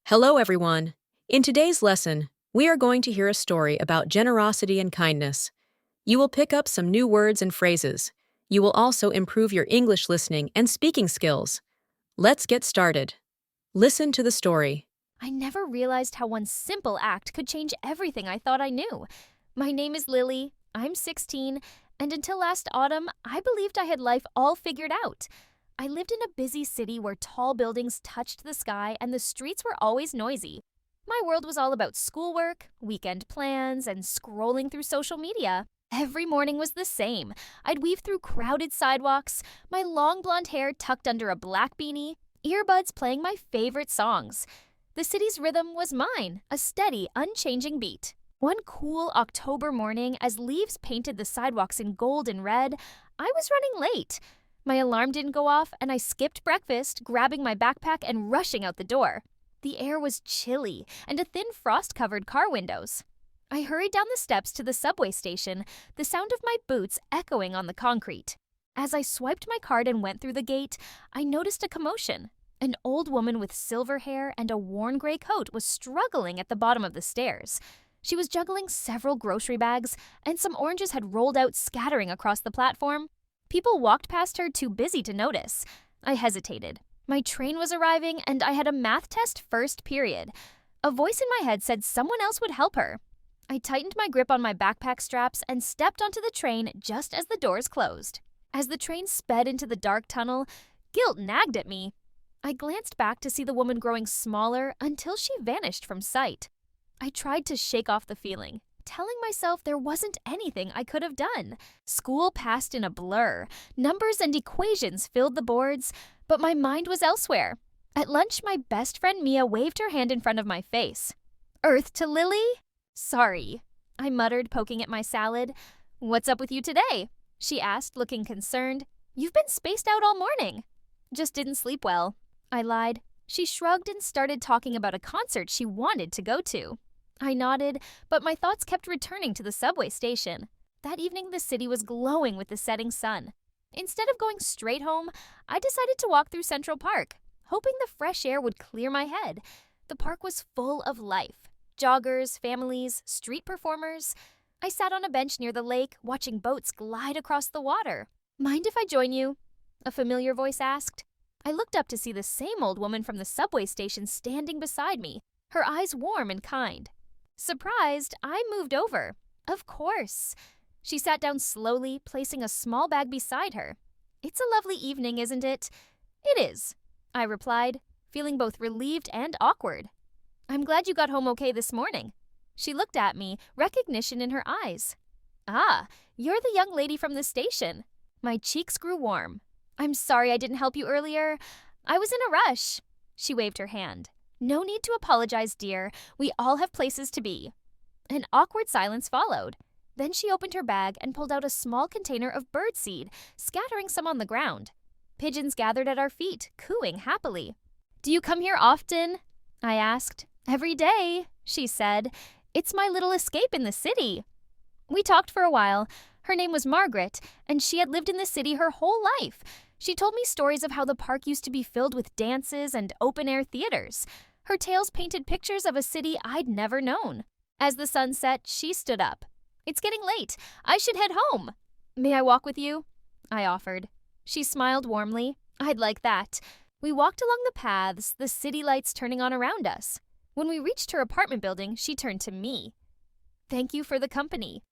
Hello, everyone. In today's lesson, we are going to hear a story about generosity and kindness. You will pick up some new words and phrases. You will also improve your English listening and speaking skills. Let's get started. Listen to the story. I never realized how one simple act could change everything I thought I knew. My name is Lily, I'm 16, and until last autumn, I believed I had life all figured out. I lived in a busy city where tall buildings touched the sky and the streets were always noisy. My world was all about schoolwork, weekend plans, and scrolling through social media. Every morning was the same. I'd weave through crowded sidewalks, my long blonde hair tucked under a black beanie, earbuds playing my favorite songs. The city's rhythm was mine, a steady, unchanging beat. One cool October morning, as leaves painted the sidewalks in gold and red, I was running late. My alarm didn't go off, and I skipped breakfast, grabbing my backpack and rushing out the door. The air was chilly, and a thin frost covered car windows. I hurried down the steps to the subway station, the sound of my boots echoing on the concrete. As I swiped my card and went through the gate, I noticed a commotion. An old woman with silver hair and a worn gray coat was struggling at the bottom of the stairs. She was juggling several grocery bags, and some oranges had rolled out, scattering across the platform. People walked past her, too busy to notice. I hesitated. My train was arriving, and I had a math test first period. A voice in my head said someone else would help her. I tightened my grip on my backpack straps and stepped onto the train just as the doors closed. As the train sped into the dark tunnel, guilt nagged at me. I glanced back to see the woman growing smaller until she vanished from sight. I tried to shake off the feeling, telling myself there wasn't anything I could have done. School passed in a blur. Numbers and equations filled the boards, but my mind was elsewhere. At lunch, my best friend Mia waved her hand in front of my face. "Earth to Lily?" "Sorry," I muttered, poking at my salad. "What's up with you today?" she asked, looking concerned. "You've been spaced out all morning." "Just didn't sleep well," I lied. She shrugged and started talking about a concert she wanted to go to. I nodded, but my thoughts kept returning to the subway station. That evening, the city was glowing with the setting sun. Instead of going straight home, I decided to walk through Central Park, hoping the fresh air would clear my head. The park was full of life. Joggers, families, street performers. I sat on a bench near the lake, watching boats glide across the water. "Mind if I join you?" a familiar voice asked. I looked up to see the same old woman from the subway station standing beside me, her eyes warm and kind. Surprised, I moved over. "Of course." She sat down slowly, placing a small bag beside her. "It's a lovely evening, isn't it?" "It is," I replied, feeling both relieved and awkward. "I'm glad you got home okay this morning." She looked at me, recognition in her eyes. "Ah, you're the young lady from the station." My cheeks grew warm. "I'm sorry I didn't help you earlier. I was in a rush." She waved her hand. "No need to apologize, dear. We all have places to be." An awkward silence followed. Then she opened her bag and pulled out a small container of birdseed, scattering some on the ground. Pigeons gathered at our feet, cooing happily. "Do you come here often?" I asked. "Every day," she said. "It's my little escape in the city." We talked for a while. Her name was Margaret, and she had lived in the city her whole life. She told me stories of how the park used to be filled with dances and open-air theaters. Her tales painted pictures of a city I'd never known. As the sun set, she stood up. "It's getting late. I should head home." "May I walk with you?" I offered. She smiled warmly. "I'd like that." We walked along the paths, the city lights turning on around us. When we reached her apartment building, she turned to me. "Thank you for the company."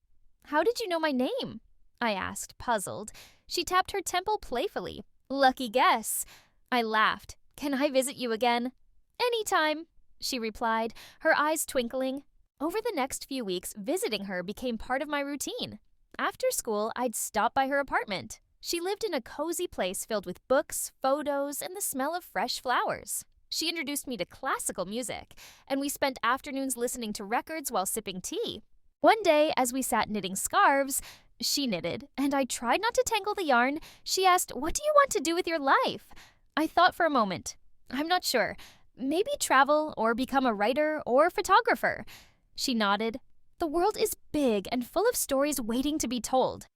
"How did you know my name?" I asked, puzzled. She tapped her temple playfully. "Lucky guess." I laughed. "Can I visit you again?" "Anytime," she replied, her eyes twinkling. Over the next few weeks, visiting her became part of my routine. After school, I'd stop by her apartment. She lived in a cozy place filled with books, photos, and the smell of fresh flowers. She introduced me to classical music, and we spent afternoons listening to records while sipping tea. One day, as we sat knitting scarves, she knitted, and I tried not to tangle the yarn. She asked, "What do you want to do with your life?" I thought for a moment. "I'm not sure. Maybe travel, or become a writer or photographer." She nodded. "The world is big and full of stories waiting to be told."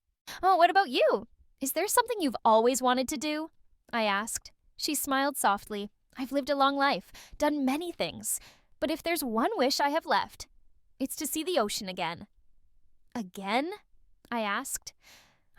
"Oh, what about you? Is there something you've always wanted to do?" I asked. She smiled softly. I've lived a long life, done many things, but if there's one wish I have left, it's to see the ocean again." "Again?" I asked.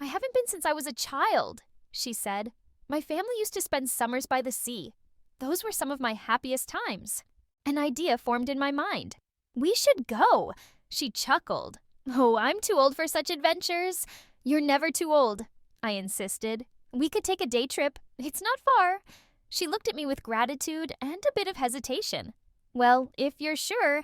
"I haven't been since I was a child," she said. "My family used to spend summers by the sea. Those were some of my happiest times." An idea formed in my mind. "We should go," she chuckled. "Oh, I'm too old for such adventures." "You're never too old," I insisted. "We could take a day trip. It's not far." She looked at me with gratitude and a bit of hesitation. "Well, if you're sure."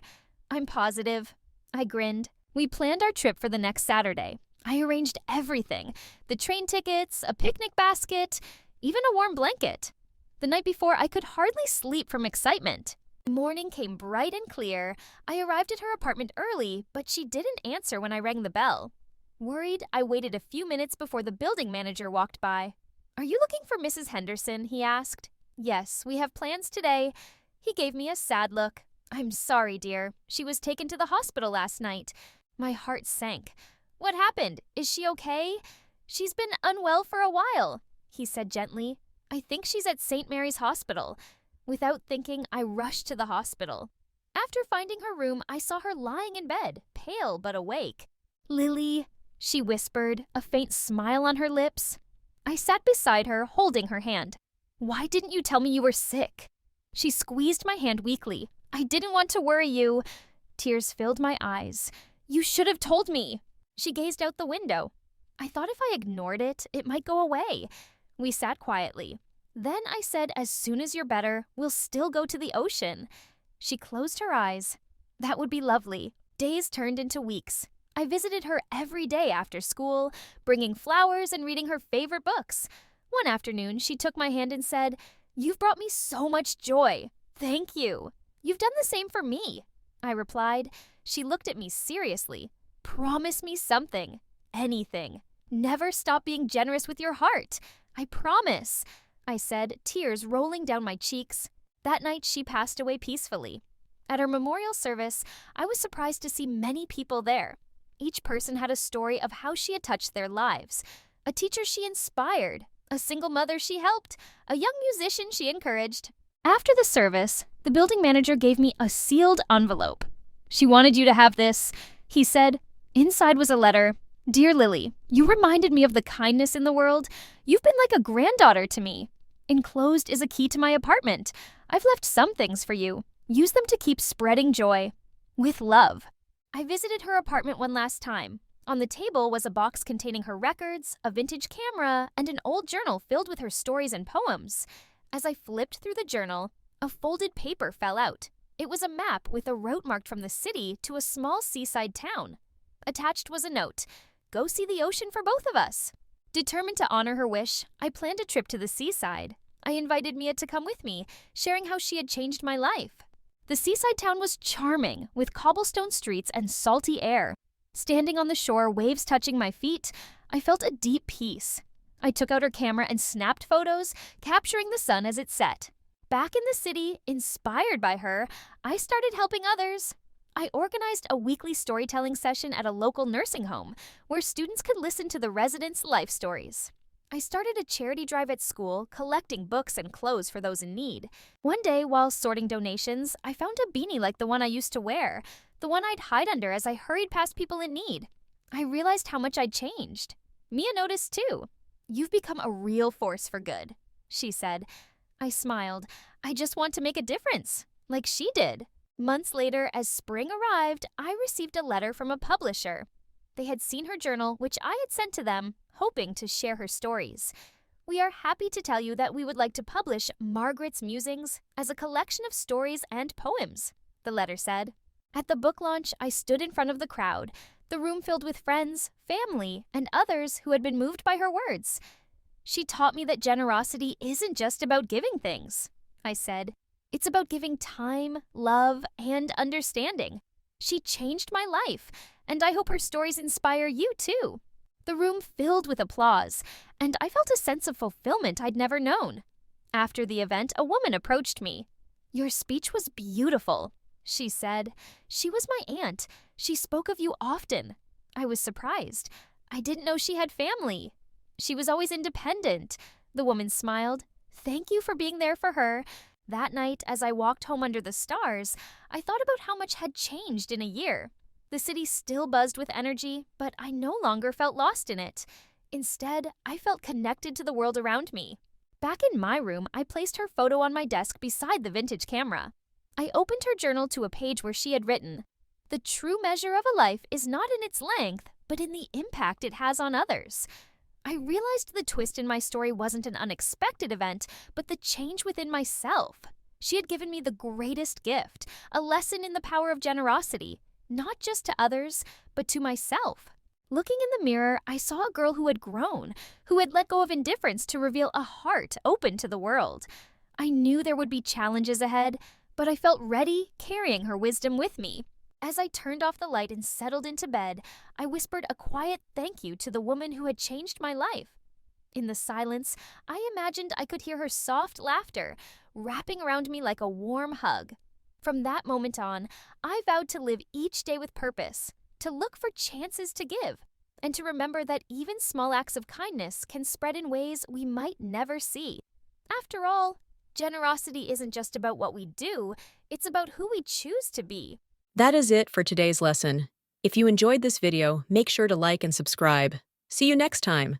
"I'm positive." I grinned. We planned our trip for the next Saturday. I arranged everything: the train tickets, a picnic basket, even a warm blanket. The night before, I could hardly sleep from excitement. The morning came bright and clear. I arrived at her apartment early, but she didn't answer when I rang the bell. Worried, I waited a few minutes before the building manager walked by. "Are you looking for Mrs. Henderson?" he asked. "Yes, we have plans today." He gave me a sad look. "I'm sorry, dear. She was taken to the hospital last night." My heart sank. "What happened? Is she okay?" "She's been unwell for a while," he said gently. "I think she's at St. Mary's Hospital." Without thinking, I rushed to the hospital. After finding her room, I saw her lying in bed, pale but awake. "Lily," she whispered, a faint smile on her lips. I sat beside her, holding her hand. "Why didn't you tell me you were sick?" She squeezed my hand weakly. "I didn't want to worry you." Tears filled my eyes. "You should have told me." She gazed out the window. I thought if I ignored it, it might go away. We sat quietly. Then I said, "As soon as you're better, we'll still go to the ocean." She closed her eyes. "That would be lovely." Days turned into weeks. I visited her every day after school, bringing flowers and reading her favorite books. One afternoon, she took my hand and said, "You've brought me so much joy. Thank you." "You've done the same for me," I replied. She looked at me seriously. "Promise me something. Anything. Never stop being generous with your heart." "I promise," I said, tears rolling down my cheeks. That night, she passed away peacefully. At her memorial service, I was surprised to see many people there. Each person had a story of how she had touched their lives. A teacher she inspired, a single mother she helped, a young musician she encouraged. After the service, the building manager gave me a sealed envelope. "She wanted you to have this," he said. Inside was a letter. "Dear Lily, you reminded me of the kindness in the world. You've been like a granddaughter to me. Enclosed is a key to my apartment. I've left some things for you. Use them to keep spreading joy. With love." I visited her apartment one last time. On the table was a box containing her records, a vintage camera, and an old journal filled with her stories and poems. As I flipped through the journal, a folded paper fell out. It was a map with a route marked from the city to a small seaside town. Attached was a note: "Go see the ocean for both of us." Determined to honor her wish, I planned a trip to the seaside. I invited Mia to come with me, sharing how she had changed my life. The seaside town was charming, with cobblestone streets and salty air. Standing on the shore, waves touching my feet, I felt a deep peace. I took out her camera and snapped photos, capturing the sun as it set. Back in the city, inspired by her, I started helping others. I organized a weekly storytelling session at a local nursing home, where students could listen to the residents' life stories. I started a charity drive at school, collecting books and clothes for those in need. One day, while sorting donations, I found a beanie like the one I used to wear, the one I'd hide under as I hurried past people in need. I realized how much I'd changed. Mia noticed too. "You've become a real force for good," she said. I smiled. "I just want to make a difference, like she did." Months later, as spring arrived, I received a letter from a publisher. They had seen her journal, which I had sent to them, hoping to share her stories. "We are happy to tell you that we would like to publish Margaret's Musings as a collection of stories and poems," the letter said. At the book launch, I stood in front of the crowd, the room filled with friends, family, and others who had been moved by her words. "She taught me that generosity isn't just about giving things," I said. "It's about giving time, love, and understanding. She changed my life, and I hope her stories inspire you too." The room filled with applause, and I felt a sense of fulfillment I'd never known. After the event, a woman approached me. "Your speech was beautiful," she said. "She was my aunt. She spoke of you often." I was surprised. I didn't know she had family. "She was always independent," the woman smiled. "Thank you for being there for her. That night, as I walked home under the stars, I thought about how much had changed in a year. The city still buzzed with energy, but I no longer felt lost in it. Instead, I felt connected to the world around me. Back in my room, I placed her photo on my desk beside the vintage camera. I opened her journal to a page where she had written, "The true measure of a life is not in its length, but in the impact it has on others." I realized the twist in my story wasn't an unexpected event, but the change within myself. She had given me the greatest gift, a lesson in the power of generosity, not just to others, but to myself. Looking in the mirror, I saw a girl who had grown, who had let go of indifference to reveal a heart open to the world. I knew there would be challenges ahead, but I felt ready, carrying her wisdom with me. As I turned off the light and settled into bed, I whispered a quiet thank you to the woman who had changed my life. In the silence, I imagined I could hear her soft laughter, wrapping around me like a warm hug. From that moment on, I vowed to live each day with purpose, to look for chances to give, and to remember that even small acts of kindness can spread in ways we might never see. After all, generosity isn't just about what we do, it's about who we choose to be. That is it for today's lesson. If you enjoyed this video, make sure to like and subscribe. See you next time.